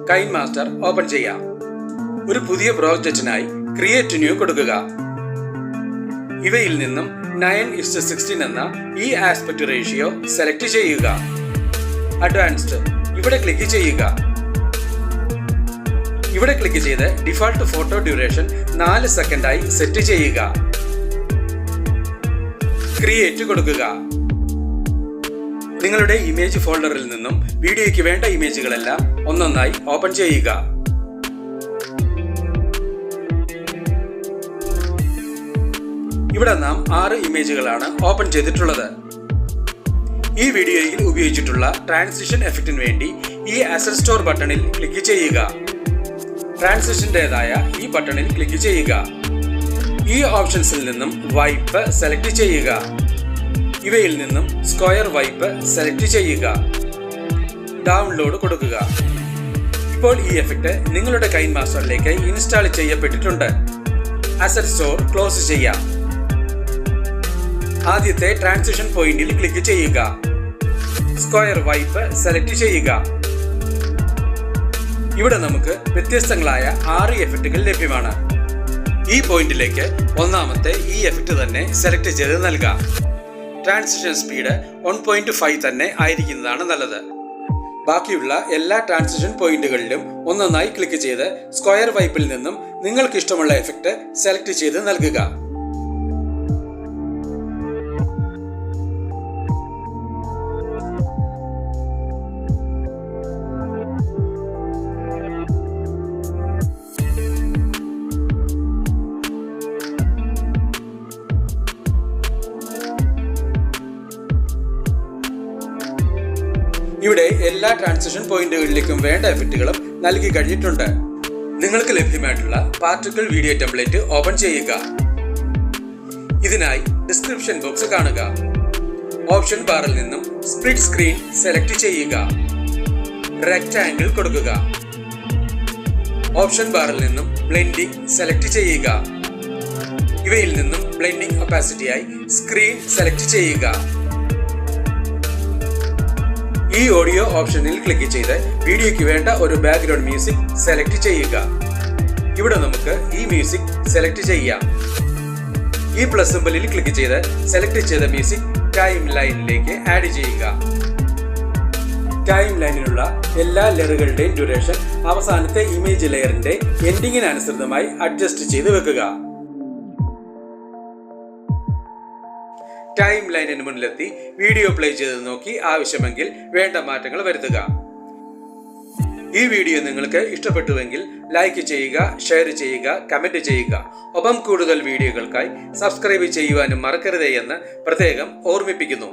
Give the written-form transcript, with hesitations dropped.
KineMaster open ചെയ്യാം. ഒരു പുതിയ പ്രോജക്റ്റിനായി ക്രിയേറ്റ് ന്യൂ കൊടുക്കുക. ഇവയിൽ നിന്നും 9:16 എന്ന ഈ ആസ്പെക്ട് റേഷ്യോ സെലക്ട് ചെയ്യുക. അഡ്വാൻസ്ഡ് ഇവിടെ ക്ലിക്ക് ചെയ്യുക. ഇവിടെ ക്ലിക്ക് ചെയ്ത് ഡിഫാൾട്ട് ഫോട്ടോ ഡ്യൂറേഷൻ 4 സെക്കൻഡായി സെറ്റ് ചെയ്യുക. ക്രിയേറ്റ് കൊടുക്കുക. നിങ്ങളുടെ ഇമേജ് ഫോൾഡറിൽ നിന്നും വീഡിയോയ്ക്ക് വേണ്ട ഇമേജുകളെല്ലാം ഒന്നൊന്നായി ഓപ്പൺ ചെയ്യുക. ഇവിടെ നാം 6 ഇമേജുകളാണ് ഓപ്പൺ ചെയ്തിട്ടുള്ളത്. ഈ വീഡിയോയിൽ ഉപയോഗിച്ചിട്ടുള്ള ട്രാൻസിഷൻ എഫക്റ്റിന് വേണ്ടി ഈ അസറ്റ് സ്റ്റോർ ബട്ടണിൽ ക്ലിക്ക് ചെയ്യുക. ട്രാൻസിഷന്റേതായ ഈ ബട്ടണിൽ ക്ലിക്ക് ചെയ്യുക. ഈ ഓപ്ഷൻസിൽ നിന്നും വൈപ്പ് സെലക്ട് ചെയ്യുക. ഇവയിൽ നിന്നും സ്ക്വയർ വൈപ്പ് സെലക്ട് ചെയ്യുക. ഡൗൺലോഡ് കൊടുക്കുക. ഇപ്പോൾ ഈ എഫക്റ്റ് നിങ്ങളുടെ കൈൻമാസ്റ്ററിലേക്ക് ഇൻസ്റ്റാൾ ചെയ്യപ്പെട്ടിട്ടുണ്ട്. അസറ്റ് സ്റ്റോർ ക്ലോസ് ചെയ്യാം. ആദ്യത്തെ ട്രാൻസിഷൻ പോയിന്റിൽ ക്ലിക്ക് ചെയ്യുക. സ്ക്വയർ വൈപ്പ് സെലക്ട് ചെയ്യുക. ഇവിടെ നമുക്ക് വ്യത്യസ്തങ്ങളായ 6 എഫക്റ്റുകൾ ലഭ്യമാണ്. ഈ പോയിന്റിലേക്ക് ഒന്നാമത്തെ ഈ എഫക്റ്റ് തന്നെ സെലക്ട് ചെയ്ത് നൽകാം. ട്രാൻസിഷൻ സ്പീഡ് 1.5 തന്നെ ആയിരിക്കുന്നതാണ് നല്ലത്. ബാക്കിയുള്ള എല്ലാ ട്രാൻസിഷൻ പോയിന്റുകളിലും ഒന്നൊന്നായി ക്ലിക്ക് ചെയ്ത് സ്ക്വയർ വൈപ്പിൽ നിന്നും നിങ്ങൾക്ക് ഇഷ്ടമുള്ള എഫക്റ്റ് സെലക്ട് ചെയ്ത് നൽകുക. ഇവിടെ എല്ലാ ട്രാൻസിഷൻ പോയിന്റുകളിലേക്കും വേണ്ട എഫക്റ്റുകളും നൽകി കഴിഞ്ഞിട്ടുണ്ട്. നിങ്ങൾക്ക് ലഭ്യമായിട്ടുള്ള പാർട്ടിക്കിൾ വീഡിയോ ടെംപ്ലേറ്റ് ഓപ്പൺ ചെയ്യുക. ഇതിനായി ഡിസ്ക്രിപ്ഷൻ ബോക്സ് കാണുക. ഓപ്ഷൻ ബാറിൽ നിന്നും സ്പ്ലിറ്റ് സ്ക്രീൻ സെലക്ട് ചെയ്യുക. റെക്ടാംഗിൾ കൊടുക്കുക. ഓപ്ഷൻ ബാറിൽ നിന്നും ബ്ലെൻഡിംഗ് സെലക്ട് ചെയ്യുക. ഇവയിൽ നിന്നും ബ്ലെൻഡിംഗ് ഒപ്പാസിറ്റിയായി സ്ക്രീൻ സെലക്ട് ചെയ്യുക. ഈ ഓഡിയോ ഓപ്ഷനിൽ ക്ലിക്ക് ചെയ്ത് വീഡിയോയ്ക്ക് വേണ്ട ഒരു ബാക്ക്ഗ്രൗണ്ട് മ്യൂസിക് സെലക്ട് ചെയ്യുക. ഇവിടെ നമുക്ക് ഈ മ്യൂസിക് സെലക്ട് ചെയ്യാം. ഈ പ്ലസ് സിംബലിൽ ക്ലിക്ക് ചെയ്ത് സെലക്ട് ചെയ്ത മ്യൂസിക് ടൈം ലൈനിലേക്ക് ആഡ് ചെയ്യുക. ടൈം ലൈനിലുള്ള എല്ലാ ലെയറുകളുടെയും ഡ്യൂറേഷൻ അവസാനത്തെ ഇമേജ് ലെയറിന്റെ എൻഡിങ്ങിനനുസൃതമായി അഡ്ജസ്റ്റ് ചെയ്ത് വെക്കുക. ടൈം ലൈനിന് മുന്നിലെത്തി വീഡിയോ പ്ലേ ചെയ്ത് നോക്കി ആവശ്യമെങ്കിൽ വേണ്ട മാറ്റങ്ങൾ വരുത്തുക. ഈ വീഡിയോ നിങ്ങൾക്ക് ഇഷ്ടപ്പെട്ടുവെങ്കിൽ ലൈക്ക് ചെയ്യുക, ഷെയർ ചെയ്യുക, കമന്റ് ചെയ്യുക. ഒപ്പം കൂടുതൽ വീഡിയോകൾക്കായി സബ്സ്ക്രൈബ് ചെയ്യുവാനും മറക്കരുതേ എന്ന് പ്രത്യേകം ഓർമ്മിപ്പിക്കുന്നു.